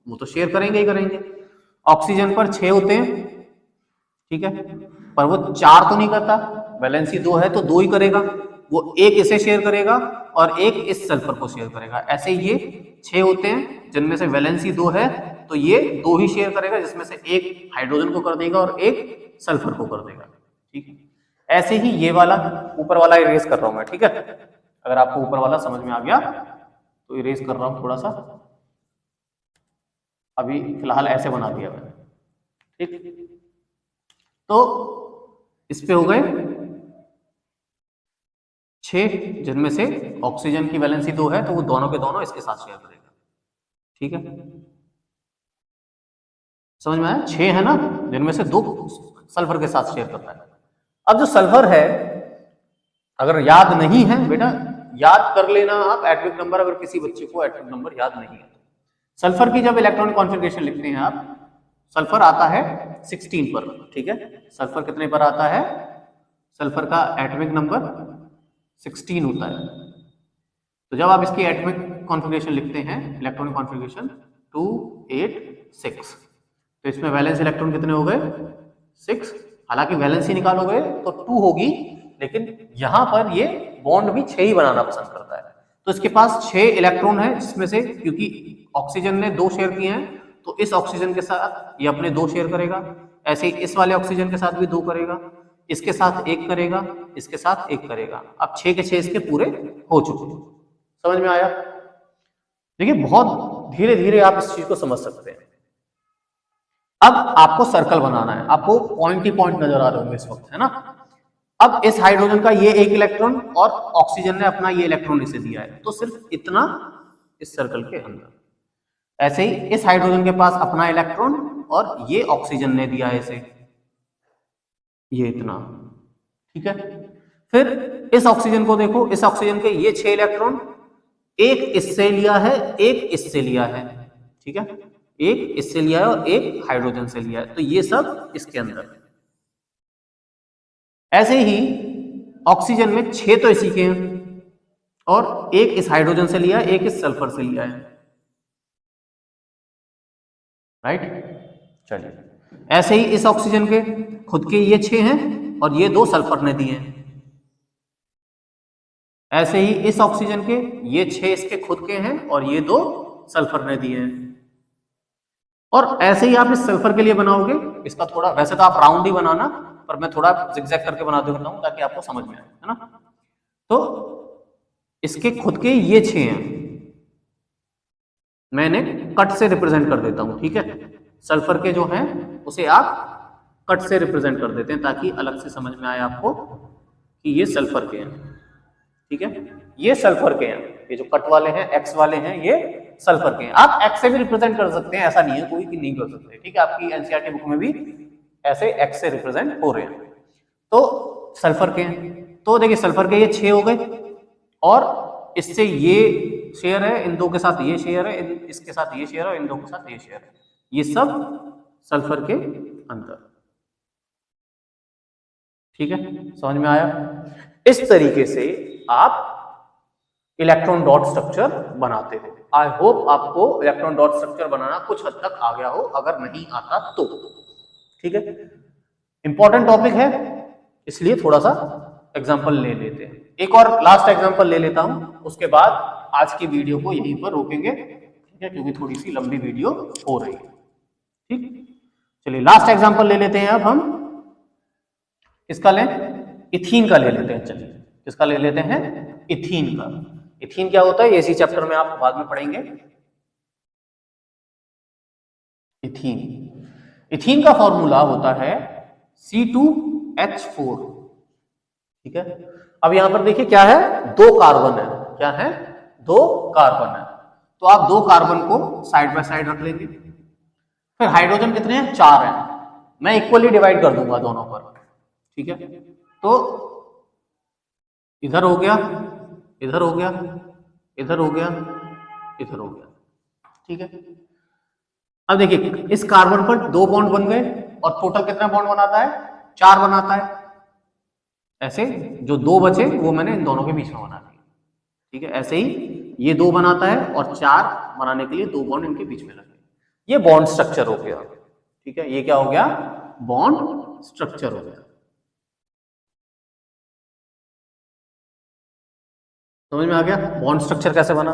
वो तो शेयर करेंगे ही करेंगे। ऑक्सीजन पर 6 होते हैं, ठीक है, पर वो 4 तो नहीं करता, वैलेंसी 2 है तो 2 ही करेगा। वो एक इसे शेयर करेगा और एक इस सल्फर को शेयर करेगा। ऐसे ये 6 होते हैं जिनमें से वैलेंसी 2 है तो ये 2 ही शेयर करेगा, जिसमें से एक हाइड्रोजन को कर देगा और एक सल्फर को कर देगा। ठीक है, ऐसे ही ये वाला ऊपर वाला इरेज कर रहा हूं मैं। ठीक है, अगर आपको ऊपर वाला समझ में आ गया तो इरेज कर रहा हूं थोड़ा सा, अभी फिलहाल ऐसे बना दिया मैंने। ठीक, तो इस पे हो गए 6, जिनमें से ऑक्सीजन की वैलेंसी 2 है तो वो दोनों के दोनों इसके साथ शेयर करेगा। ठीक है, समझ में आया? 6 है ना, जिनमें से 2 सल्फर के साथ शेयर करता है। अब जो सल्फर है, अगर याद नहीं है बेटा, याद कर लेना आप एटॉमिक नंबर, अगर किसी बच्चे को एटॉमिक नंबर याद नहीं है। सल्फर की जब इलेक्ट्रॉनिक कॉन्फ़िगरेशन लिखते हैं आप, सल्फर आता है 16 पर। ठीक है, सल्फर कितने पर आता है? सल्फर का एटॉमिक नंबर 16 होता है। तो जब आप इसकी एटॉमिक कॉन्फ़िगरेशन लिखते हैं, इलेक्ट्रॉनिक कॉन्फ़िगरेशन 2 8 6, तो इसमें वैलेंस इलेक्ट्रॉन कितने हो गए? 6। हालांकि वैलेंसी निकालोगे तो 2 होगी, लेकिन यहां पर ये बॉन्ड भी 6 ही बनाना पसंद करता है। तो इसके पास 6 इलेक्ट्रॉन है, जिसमें से क्योंकि ऑक्सीजन ने 2 शेयर किए हैं तो इस ऑक्सीजन के साथ ये अपने 2 शेयर करेगा। ऐसे ही इस वाले ऑक्सीजन के साथ भी 2 करेगा, इसके साथ 1 करेगा, इसके साथ 1 करेगा। अब 6 के 6 इसके पूरे हो चुके हैं। समझ में आया? देखिए, बहुत धीरे धीरे आप इस चीज को समझ सकते हैं। अब आपको सर्कल बनाना है, आपको पॉइंट ही पॉइंट नजर आ रहे होंगे इस वक्त, है ना? अब इस हाइड्रोजन का ये 1 इलेक्ट्रॉन और ऑक्सीजन ने अपना ये इलेक्ट्रॉन इसे दिया है, तो सिर्फ इतना इस सर्कल के अंदर। ऐसे ही इस हाइड्रोजन के पास अपना इलेक्ट्रॉन और ये ऑक्सीजन ने दिया है इसे ये इतना। ठीक है, फिर इस ऑक्सीजन को देखो, इस ऑक्सीजन के ये 6 इलेक्ट्रॉन, एक इससे लिया है, एक इससे लिया है। ठीक है, एक इससे लिया है और एक हाइड्रोजन से लिया है, तो ये सब इसके अंदर है। ऐसे ही ऑक्सीजन में 6 तो इसी के हैं और एक इस हाइड्रोजन से लिया है, एक इस सल्फर से लिया है। राइट, चलिए, ऐसे ही इस ऑक्सीजन के खुद के ये 6 हैं और ये 2 सल्फर ने दिए हैं। ऐसे ही इस ऑक्सीजन के ये 6 इसके खुद के हैं और ये 2 सल्फर ने दिए हैं। और ऐसे ही आप इस सल्फर के लिए बनाओगे, इसका थोड़ा, वैसे तो आप राउंड ही बनाना, पर मैं थोड़ा जिगजैग करके बना देता हूं ताकि आपको समझ में आए, है ना? तो इसके खुद के ये 6 हैं, मैंने कट से रिप्रेजेंट कर देता हूं। ठीक है, सल्फर के जो हैं उसे आप कट से रिप्रेजेंट कर देते हैं ताकि अलग से समझ में आए आपको कि ये सल्फर के हैं। ठीक है, ये सल्फर के हैं, ये जो कट वाले हैं, एक्स वाले हैं, ये सल्फर के हैं। आप एक्स से भी रिप्रेजेंट कर सकते हैं, ऐसा नहीं है कोई कि नहीं कर सकते। ठीक है, आपकी एनसीईआरटी बुक में भी ऐसे एक्स से रिप्रेजेंट हो रहे हैं। तो सल्फर के हैं, तो देखिए सल्फर के ये 6 हो गए और इससे ये शेयर है, इन 2 के साथ ये शेयर है, इसके साथ ये शेयर है, इन 2 के साथ ये शेयर है। ये सब सल्फर के अंदर। ठीक है, समझ में आया? इस तरीके से आप इलेक्ट्रॉन डॉट स्ट्रक्चर बनाते हो। आई होप आपको इलेक्ट्रॉन डॉट स्ट्रक्चर बनाना कुछ हद तक आ गया हो, अगर नहीं आता तो। ठीक है, इंपॉर्टेंट टॉपिक है इसलिए थोड़ा सा एग्जांपल ले लेते हैं। एक और लास्ट एग्जांपल ले लेता हूं, उसके बाद आज की वीडियो को यहीं पर रोकेंगे। ठीक है, क्योंकि थोड़ी सी लंबी वीडियो हो रही है। ठीक, चलिए लास्ट एग्जांपल ले लेते हैं। अब हम इसका लें, इथीन का ले लेते हैं। चलिए, किसका ले लेते हैं? इथीन का। इथीन क्या होता है, इसी चैप्टर में आप बाद में पढ़ेंगे। इथीन। इथीन का फॉर्मूला होता है C2H4। ठीक है, अब यहां पर देखिए क्या है, 2 कार्बन है। क्या है? 2 कार्बन है। तो आप 2 कार्बन को साइड बाय साइड रख लेंगे। फिर हाइड्रोजन कितने हैं? 4 हैं। मैं इक्वली डिवाइड कर दूंगा दोनों पर। ठीक है, तो इधर हो गया, इधर हो गया, इधर हो गया, इधर हो गया। ठीक है, अब देखिए इस कार्बन पर 2 बॉन्ड बन गए और टोटल कितना बॉन्ड बनाता है? 4 बनाता है। ऐसे जो 2 बचे वो मैंने इन दोनों के बीच में बना दिए। ठीक है, ऐसे ही ये 2 बनाता है और 4 बनाने के लिए 2 बॉन्ड इनके बीच में लगे। ये बॉन्ड स्ट्रक्चर हो गया। ठीक है, ये क्या हो गया? बॉन्ड स्ट्रक्चर हो गया। समझ में आ गया बॉन्ड स्ट्रक्चर कैसे बना?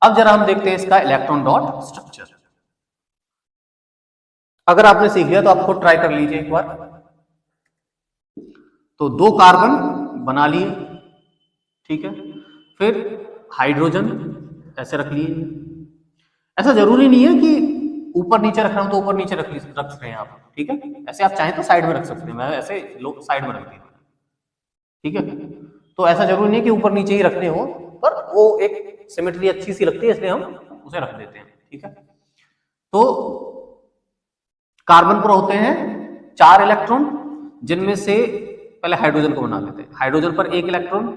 अब जरा हम देखते हैं इसका इलेक्ट्रॉन डॉट स्ट्रक्चर। अगर आपने सीख लिया तो आप खुद ट्राई कर लीजिए एक बार। तो 2 कार्बन बना लिए। ठीक है, फिर हाइड्रोजन ऐसे रख लिए। ऐसा जरूरी नहीं है कि ऊपर नीचे रख रहा हूं तो ऊपर नीचे रख रहे हैं आप। ठीक है, ऐसे आप चाहें तो साइड में रख सकते हैं। मैं ऐसे साइड में रख दिया। ठीक है, तो ऐसा जरूरी नहीं कि ऊपर नीचे ही रखने हो, पर वो एक सिमेट्री अच्छी सी लगती है इसलिए हम उसे रख देते हैं। ठीक है, तो कार्बन पर होते हैं 4 इलेक्ट्रॉन, जिनमें से पहले हाइड्रोजन को बना लेते हैं। हाइड्रोजन पर 1 इलेक्ट्रॉन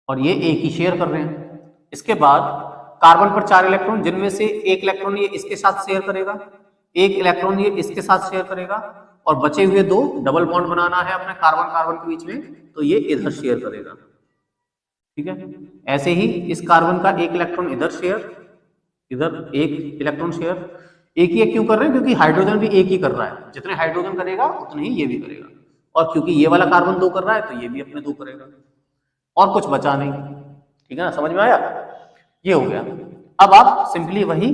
और ये एक ही शेयर कर रहे हैं। इसके बाद कार्बन पर 4 इलेक्ट्रॉन, जिनमें से 1 इलेक्ट्रॉन ये इसके साथ शेयर करेगा, 1 इलेक्ट्रॉन ये इसके साथ शेयर करेगा और बचे हुए 2 डबल बॉन्ड बनाना है अपने कार्बन कार्बन के बीच में, तो ये इधर शेयर करेगा। ठीक है, ऐसे ही इस कार्बन का 1 इलेक्ट्रॉन इधर शेयर, इधर 1 इलेक्ट्रॉन शेयर। एक ही क्यों कर रहे हैं? क्योंकि हाइड्रोजन भी एक ही कर रहा है। जितने हाइड्रोजन करेगा उतने ही ये भी करेगा, और क्योंकि ये वाला कार्बन 2 कर रहा है तो ये भी अपने 2 करेगा, और कुछ बचा नहीं। ठीक है ना, समझ में आया? ये हो गया। अब आप सिंपली वही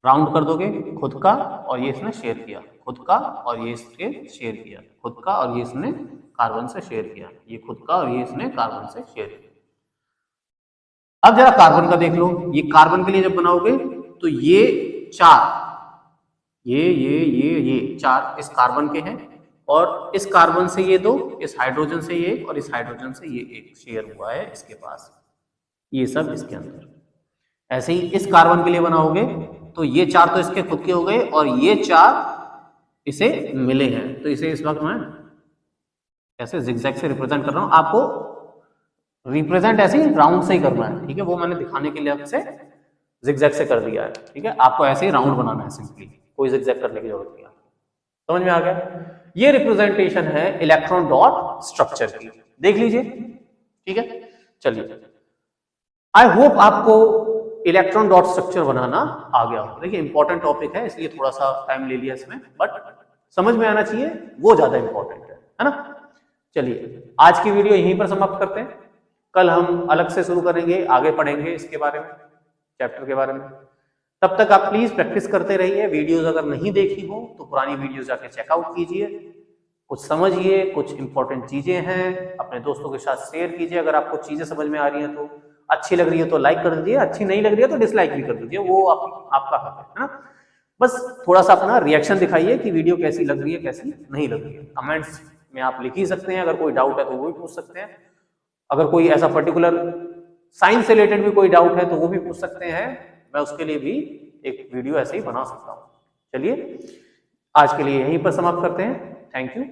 राउंड कर दोगे, खुद का और ये इसने शेयर किया, खुद का और ये इसके शेयर किया, खुद का और ये इसने कार्बन से शेयर किया, ये खुद का और ये इसने कार्बन से शेयर किया। अब जरा कार्बन का देख लो। ये कार्बन के लिए जब बनाओगे तो ये 4, ये 4 इस कार्बन के हैं, और इस कार्बन से ये 2, इस हाइड्रोजन से ये 1 और इस हाइड्रोजन से ये 1 शेयर हुआ है इसके पास, ये सब इसके अंदर। ऐसे ही इस कार्बन के लिए बनाओगे तो ये 4 तो इसके खुद के हो गए और ये 4 इसे मिले हैं। तो इसे इस वक्त मैं ऐसे जिगजैग से रिप्रेजेंट कर रहा हूं। आपको रिप्रेजेंट ऐसे ही राउंड से ही करना है। ठीक है, वो मैंने दिखाने के लिए आपसे जिगजैग से कर दिया है। ठीक है, आपको ऐसे ही राउंड बनाना है सिंपली, कोई जिगजैग करने की जरूरत नहीं है। समझ में आ गया? ये रिप्रेजेंटेशन है इलेक्ट्रॉन डॉट स्ट्रक्चर की, देख लीजिए। ठीक है, चलिए, आई होप आपको इलेक्ट्रॉन डॉट स्ट्रक्चर बनाना आ गया हो। देखिए इंपॉर्टेंट टॉपिक है इसलिए थोड़ा सा टाइम ले लिया इसमें, बट समझ में आना चाहिए, वो ज्यादा इंपॉर्टेंट है ना। चलिए आज की वीडियो यहीं पर समाप्त करते हैं। कल हम अलग से शुरू करेंगे, आगे पढ़ेंगे इसके बारे में, चैप्टर के बारे में। तब तक आप प्लीज प्रैक्टिस करते रहिए। वीडियोस अगर नहीं देखी हो तो पुरानी वीडियोस जाके चेकआउट कीजिए, कुछ समझिए, कुछ इंपॉर्टेंट चीजें हैं अपने दोस्तों के साथ शेयर कीजिए। अगर आपको चीजें समझ में आ रही हैं तो, अच्छी लग रही है तो लाइक कर दीजिए, अच्छी नहीं लग रही है तो डिसलाइक भी कर दीजिए, वो आपका हक है ना। बस थोड़ा सा अपना रिएक्शन दिखाइए कि वीडियो कैसी लग रही है, कैसी नहीं लग रही है। कमेंट्स में आप लिख ही सकते हैं, अगर कोई डाउट है तो वो भी पूछ सकते हैं। अगर कोई ऐसा पर्टिकुलर साइंस से रिलेटेड भी कोई डाउट है तो वो भी पूछ सकते हैं, मैं उसके लिए भी एक वीडियो ऐसे ही बना सकता हूँ। चलिए आज के लिए यहीं पर समाप्त करते हैं। Thank you.